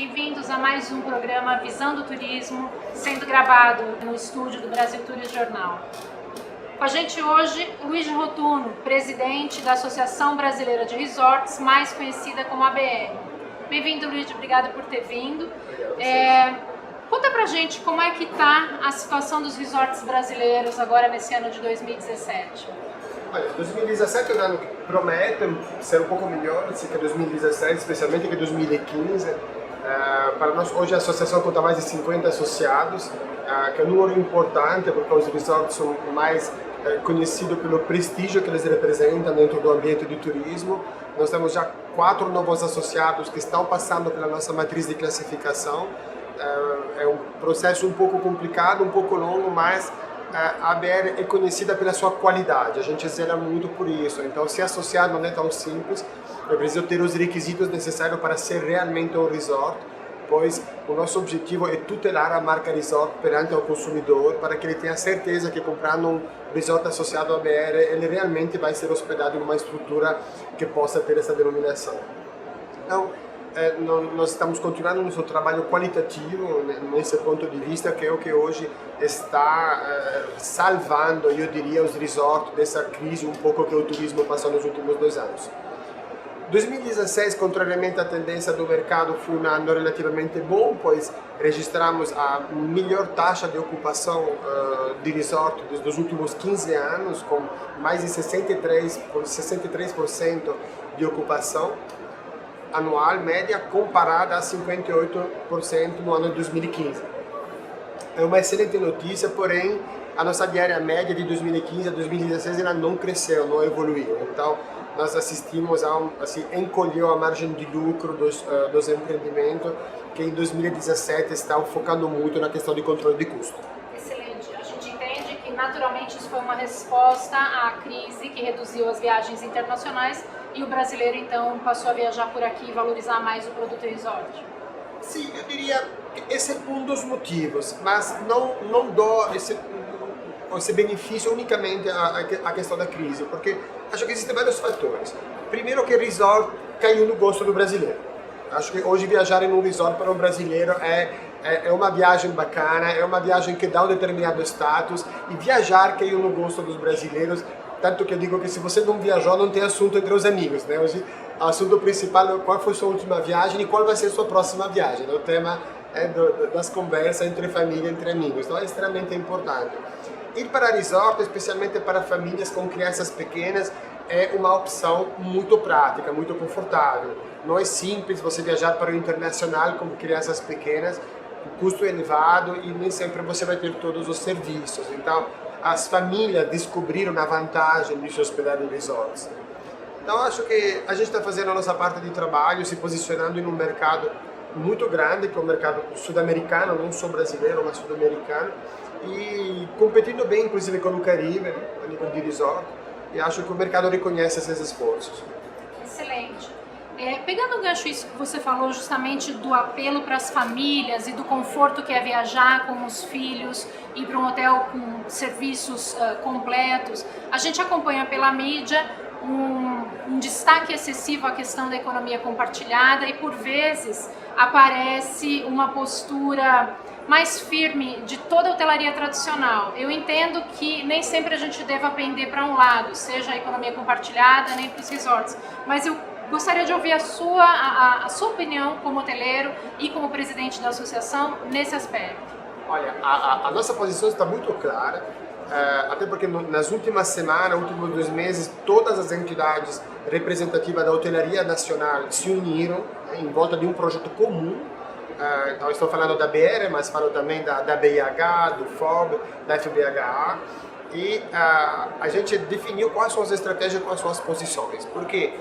bem-vindos a mais um programa Visão do Turismo, sendo gravado no estúdio do Brasil Tourist Jornal. Com a gente hoje, Luiz Rotuno, presidente da Associação Brasileira de Resorts, mais conhecida como ABR. Bem-vindo, Luiz, obrigado por ter vindo. Conta pra gente como é que está a situação dos resorts brasileiros agora nesse ano de 2017. Olha, 2017 é um ano que promete ser um pouco melhor que 2016, especialmente que 2015. Para nós, hoje a associação conta mais de 50 associados, que é um número importante porque os resorts são mais conhecidos pelo prestígio que eles representam dentro do ambiente do turismo. Nós temos já 4 novos associados que estão passando pela nossa matriz de classificação. É um processo um pouco complicado, um pouco longo, mas a ABR é conhecida pela sua qualidade, a gente zela muito por isso, então se associar não é tão simples, é preciso ter os requisitos necessários para ser realmente um resort, pois o nosso objetivo é tutelar a marca resort perante o consumidor, para que ele tenha certeza que comprando um resort associado à ABR, ele realmente vai ser hospedado em uma estrutura que possa ter essa denominação. Então, nós estamos continuando nosso trabalho qualitativo nesse ponto de vista, que é o que hoje está salvando, eu diria, os resorts dessa crise um pouco que o turismo passou nos últimos 2 anos. 2016, contrariamente à tendência do mercado, foi um ano relativamente bom, pois registramos a melhor taxa de ocupação de resort dos últimos 15 anos, com mais de 63% de ocupação anual média comparada a 58% no ano de 2015. É uma excelente notícia, porém a nossa diária média de 2015 a 2016 ela não cresceu, não evoluiu. Então nós assistimos a encolheu a margem de lucro dos empreendimentos, que em 2017 estão focando muito na questão de controle de custo. Excelente. A gente entende que naturalmente isso foi uma resposta à crise que reduziu as viagens internacionais e o brasileiro então passou a viajar por aqui e valorizar mais o produto resort. Sim, eu diria que esse é um dos motivos, mas não dou esse benefício unicamente à questão da crise, porque acho que existem vários fatores. Primeiro que o resort caiu no gosto do brasileiro. Acho que hoje viajar em um resort para um brasileiro é uma viagem bacana, é uma viagem que dá um determinado status, e viajar caiu no gosto dos brasileiros, tanto que eu digo que se você não viajou, não tem assunto entre os amigos, né? Hoje, o assunto principal é qual foi sua última viagem e qual vai ser sua próxima viagem. O tema das conversas entre família, entre amigos, então é extremamente importante. Ir para resort, especialmente para famílias com crianças pequenas, é uma opção muito prática, muito confortável. Não é simples você viajar para o internacional com crianças pequenas, o custo é elevado e nem sempre você vai ter todos os serviços. Então, as famílias descobriram a vantagem de se hospedar em resorts. Então, acho que a gente está fazendo a nossa parte de trabalho, se posicionando em um mercado muito grande, que é o mercado sul-americano, não só brasileiro, mas sul-americano, e competindo bem, inclusive, com o Caribe, né, a nível de resort, e acho que o mercado reconhece esses esforços. Excelente. Pegando o gancho isso que você falou justamente do apelo para as famílias e do conforto que é viajar com os filhos, ir para um hotel com serviços completos, a gente acompanha pela mídia um destaque excessivo à questão da economia compartilhada e por vezes aparece uma postura mais firme de toda a hotelaria tradicional. Eu entendo que nem sempre a gente deva pender para um lado, seja a economia compartilhada nem para os resorts, mas eu gostaria de ouvir a sua opinião como hoteleiro e como presidente da associação nesse aspecto. Olha, a nossa posição está muito clara, até porque nas últimas semanas, últimos 2 meses, todas as entidades representativas da hotelaria nacional se uniram em volta de um projeto comum. Então estou falando da BR, mas falo também da BIH, do FOB, da FBHA, e a gente definiu quais são as estratégias, quais são as posições, porque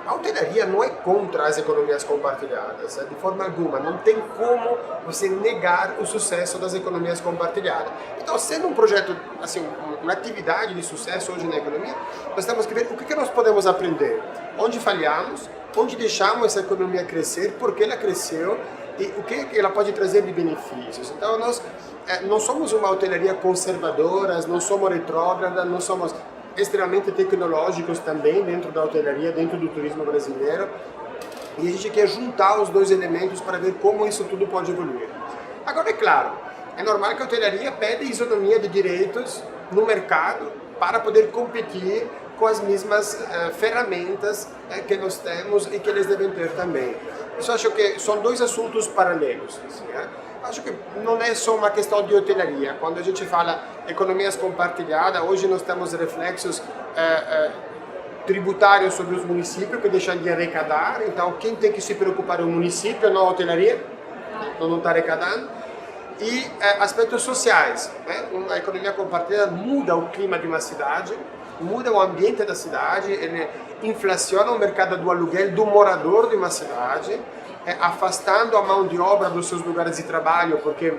a hotelaria não é contra as economias compartilhadas, de forma alguma, não tem como você negar o sucesso das economias compartilhadas. Então, sendo um projeto, assim, uma atividade de sucesso hoje na economia, nós temos que ver o que nós podemos aprender, onde falhamos, onde deixamos essa economia crescer, por que ela cresceu e o que ela pode trazer de benefícios. Então, nós não somos uma hotelaria conservadora, não somos retrógrada, não somos extremamente tecnológicos também dentro da hotelaria, dentro do turismo brasileiro. E a gente quer juntar os dois elementos para ver como isso tudo pode evoluir. Agora, é claro, é normal que a hotelaria pede isonomia de direitos no mercado para poder competir com as mesmas ferramentas que nós temos e que eles devem ter também. Eu acho que são dois assuntos paralelos. Assim, Acho que não é só uma questão de hotelaria. Quando a gente fala economias compartilhadas, hoje nós temos reflexos tributários sobre os municípios que deixam de arrecadar. Então, quem tem que se preocupar é o município, não a hotelaria, não está arrecadando. E aspectos sociais. A economia compartilhada muda o clima de uma cidade, muda o ambiente da cidade, ele inflaciona o mercado do aluguel do morador de uma cidade, afastando a mão de obra dos seus lugares de trabalho, porque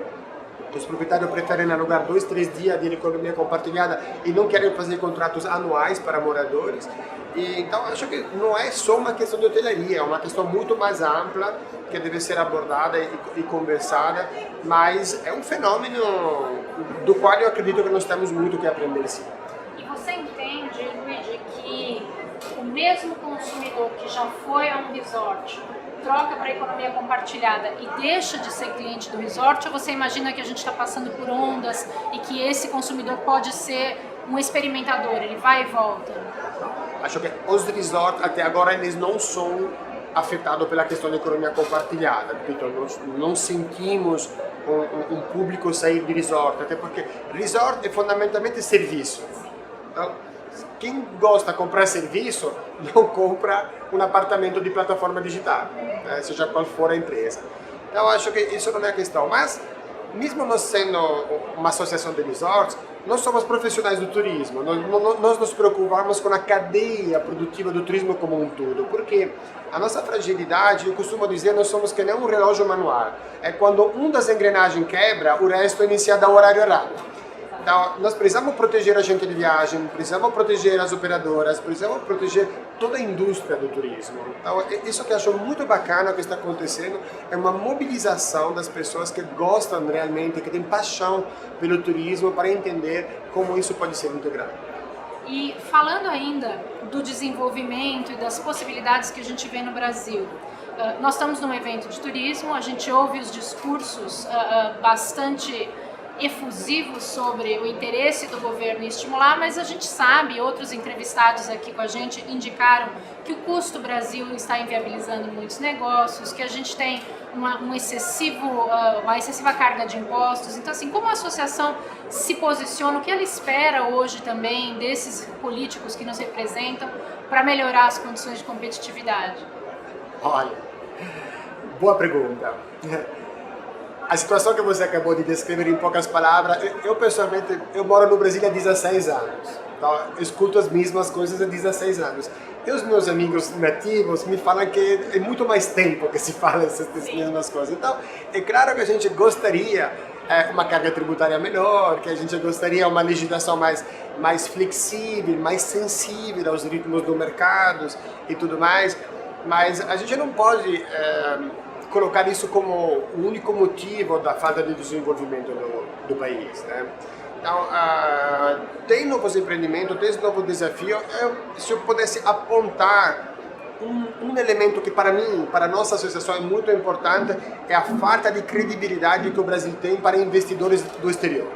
os proprietários preferem alugar 2, 3 dias de economia compartilhada e não querem fazer contratos anuais para moradores. E, então, acho que não é só uma questão de hotelaria, é uma questão muito mais ampla que deve ser abordada e conversada, mas é um fenômeno do qual eu acredito que nós temos muito que aprender, sim. E você entende, Luigi, que o mesmo consumidor que já foi a um resort troca para a economia compartilhada e deixa de ser cliente do resort, ou você imagina que a gente está passando por ondas e que esse consumidor pode ser um experimentador, ele vai e volta? Acho que os resorts até agora eles não são afetados pela questão da economia compartilhada, então nós não sentimos um público sair de resort, até porque resort é fundamentalmente serviço. Então, quem gosta de comprar serviço não compra um apartamento de plataforma digital, seja qual for a empresa. Então acho que isso não é a questão, mas mesmo nós sendo uma associação de resorts, nós somos profissionais do turismo, nós nos preocupamos com a cadeia produtiva do turismo como um todo, porque a nossa fragilidade, eu costumo dizer, nós somos que nem um relógio manual, é quando uma das engrenagens quebra, o resto inicia a dar o horário errado. Então, nós precisamos proteger a gente de viagem, precisamos proteger as operadoras, precisamos proteger toda a indústria do turismo. Então, isso que eu acho muito bacana que está acontecendo é uma mobilização das pessoas que gostam realmente, que têm paixão pelo turismo para entender como isso pode ser integrado. E falando ainda do desenvolvimento e das possibilidades que a gente vê no Brasil, nós estamos num evento de turismo, a gente ouve os discursos bastante efusivos sobre o interesse do governo em estimular, mas a gente sabe, outros entrevistados aqui com a gente indicaram que o custo Brasil está inviabilizando muitos negócios, que a gente tem uma excessiva carga de impostos. Então, assim, como a associação se posiciona, o que ela espera hoje também desses políticos que nos representam para melhorar as condições de competitividade? Olha, boa pergunta. A situação que você acabou de descrever em poucas palavras, eu pessoalmente, eu moro no Brasil há 16 anos, então escuto as mesmas coisas há 16 anos. E os meus amigos nativos me falam que é muito mais tempo que se fala essas mesmas coisas. Então, é claro que a gente gostaria uma carga tributária menor, que a gente gostaria uma legislação mais flexível, mais sensível aos ritmos do mercado e tudo mais, mas a gente não pode colocar isso como o único motivo da falta de desenvolvimento do país, né? Então, tem novos empreendimentos, tem novos desafios. Se eu pudesse apontar um elemento que para mim, para a nossa associação é muito importante, é a falta de credibilidade que o Brasil tem para investidores do exterior.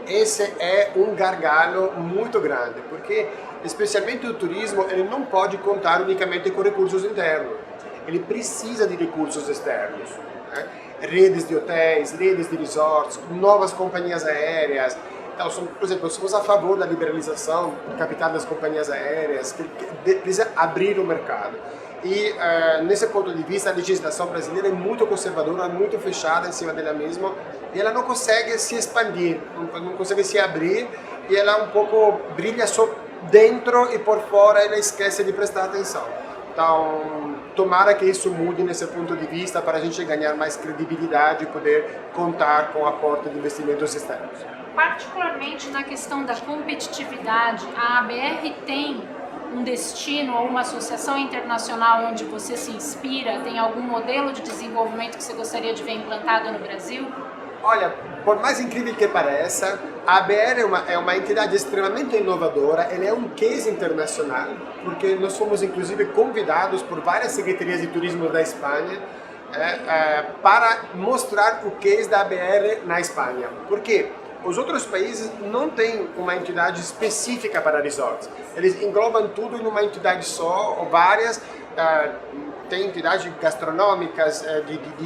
Esse é um gargalo muito grande, porque especialmente o turismo, ele não pode contar unicamente com recursos internos. Ele precisa de recursos externos, né? Redes de hotéis, redes de resorts, novas companhias aéreas. Então, por exemplo, somos a favor da liberalização do capital das companhias aéreas, que precisa abrir o mercado. E, nesse ponto de vista, a legislação brasileira é muito conservadora, muito fechada em cima dela mesma, e ela não consegue se expandir, não consegue se abrir, e ela um pouco brilha só dentro e por fora ela esquece de prestar atenção. Então, tomara que isso mude nesse ponto de vista para a gente ganhar mais credibilidade e poder contar com o aporte de investimentos externos. Particularmente na questão da competitividade, a ABR tem um destino ou uma associação internacional onde você se inspira? Tem algum modelo de desenvolvimento que você gostaria de ver implantado no Brasil? Olha, por mais incrível que pareça, a ABR é uma entidade extremamente inovadora, ela é um case internacional, porque nós fomos inclusive convidados por várias secretarias de turismo da Espanha para mostrar o case da ABR na Espanha. Por quê? Os outros países não têm uma entidade específica para resorts. Eles englobam tudo em uma entidade só, ou várias. Tem entidades gastronômicas,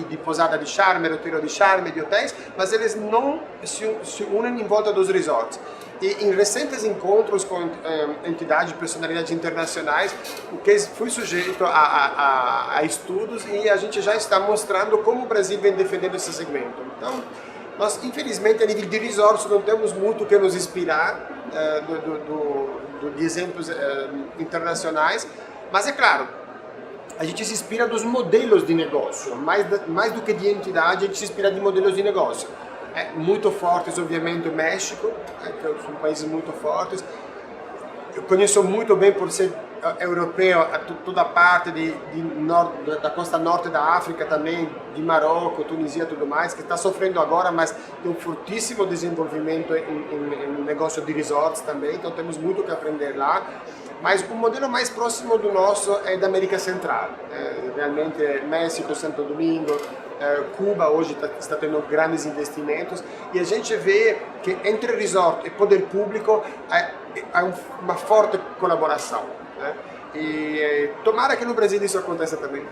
de pousada de charme, roteiro de charme, de hotéis, mas eles não se unem em volta dos resorts. E em recentes encontros com entidades, personalidades internacionais, o que foi sujeito a estudos, e a gente já está mostrando como o Brasil vem defendendo esse segmento. Então, nós, infelizmente, a nível de resorts, não temos muito que nos inspirar de exemplos internacionais, mas é claro, a gente se inspira dos modelos de negócio, mais do que de entidade, a gente se inspira de modelos de negócio. Muito fortes, obviamente, o México, que são países muito fortes. Eu conheço muito bem, por ser europeu, toda a parte da costa norte da África também, de Marrocos, Tunísia e tudo mais, que está sofrendo agora, mas tem um fortíssimo desenvolvimento em negócio de resorts também, então temos muito que aprender lá. Mas o modelo mais próximo do nosso é da América Central, realmente México, Santo Domingo, Cuba hoje está tendo grandes investimentos, e a gente vê que entre resort e poder público há uma forte colaboração. E tomara que no Brasil isso aconteça também.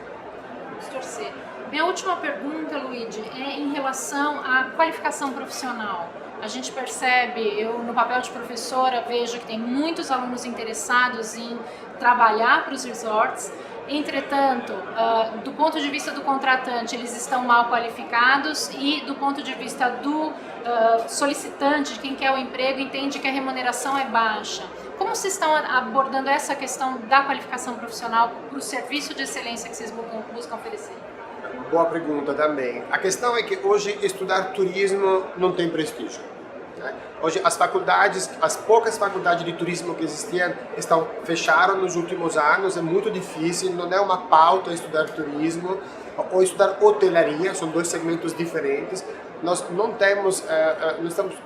Vamos torcer. Minha última pergunta, Luigi, é em relação à qualificação profissional. A gente percebe, eu no papel de professora vejo que tem muitos alunos interessados em trabalhar para os resorts. Entretanto, do ponto de vista do contratante, eles estão mal qualificados, e do ponto de vista do solicitante, de quem quer o emprego, entende que a remuneração é baixa. Como vocês estão abordando essa questão da qualificação profissional para o serviço de excelência que vocês buscam oferecer? Boa pergunta também. A questão é que hoje estudar turismo não tem prestígio. Hoje as poucas faculdades de turismo que existiam fecharam nos últimos anos, é muito difícil, não é uma pauta estudar turismo ou estudar hotelaria, são dois segmentos diferentes. Nós não temos,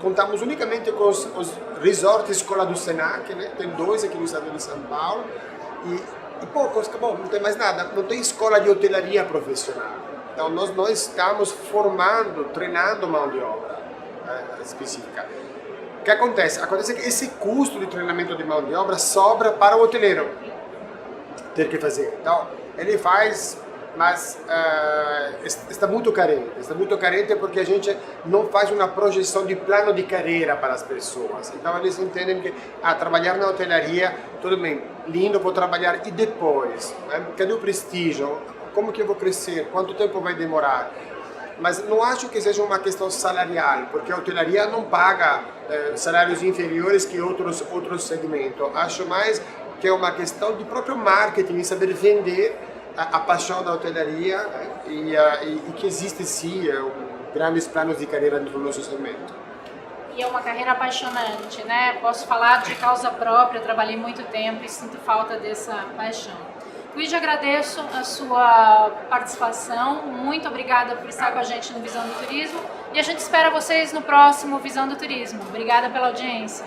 contamos unicamente com os resorts Escola do Senac, né? Tem dois aqui no estado de São Paulo, e poucos, acabou, não tem mais nada, não tem escola de hotelaria profissional. Então nós não estamos formando, treinando mão de obra específica. O que acontece? Acontece que esse custo de treinamento de mão de obra sobra para o hoteleiro ter que fazer. Então ele faz, mas está muito carente porque a gente não faz uma projeção de plano de carreira para as pessoas. Então eles entendem que trabalhar na hotelaria, tudo bem, lindo, vou trabalhar, e depois? Cadê o prestígio? Como que eu vou crescer? Quanto tempo vai demorar? Mas não acho que seja uma questão salarial, porque a hotelaria não paga salários inferiores que outros segmentos. Acho mais que é uma questão de próprio marketing, saber vender a paixão da hotelaria, e que existe sim grandes planos de carreira no nosso segmento. E é uma carreira apaixonante, né? Posso falar de causa própria, trabalhei muito tempo e sinto falta dessa paixão. Luigi, agradeço a sua participação, muito obrigada por estar com a gente no Visão do Turismo, e a gente espera vocês no próximo Visão do Turismo. Obrigada pela audiência.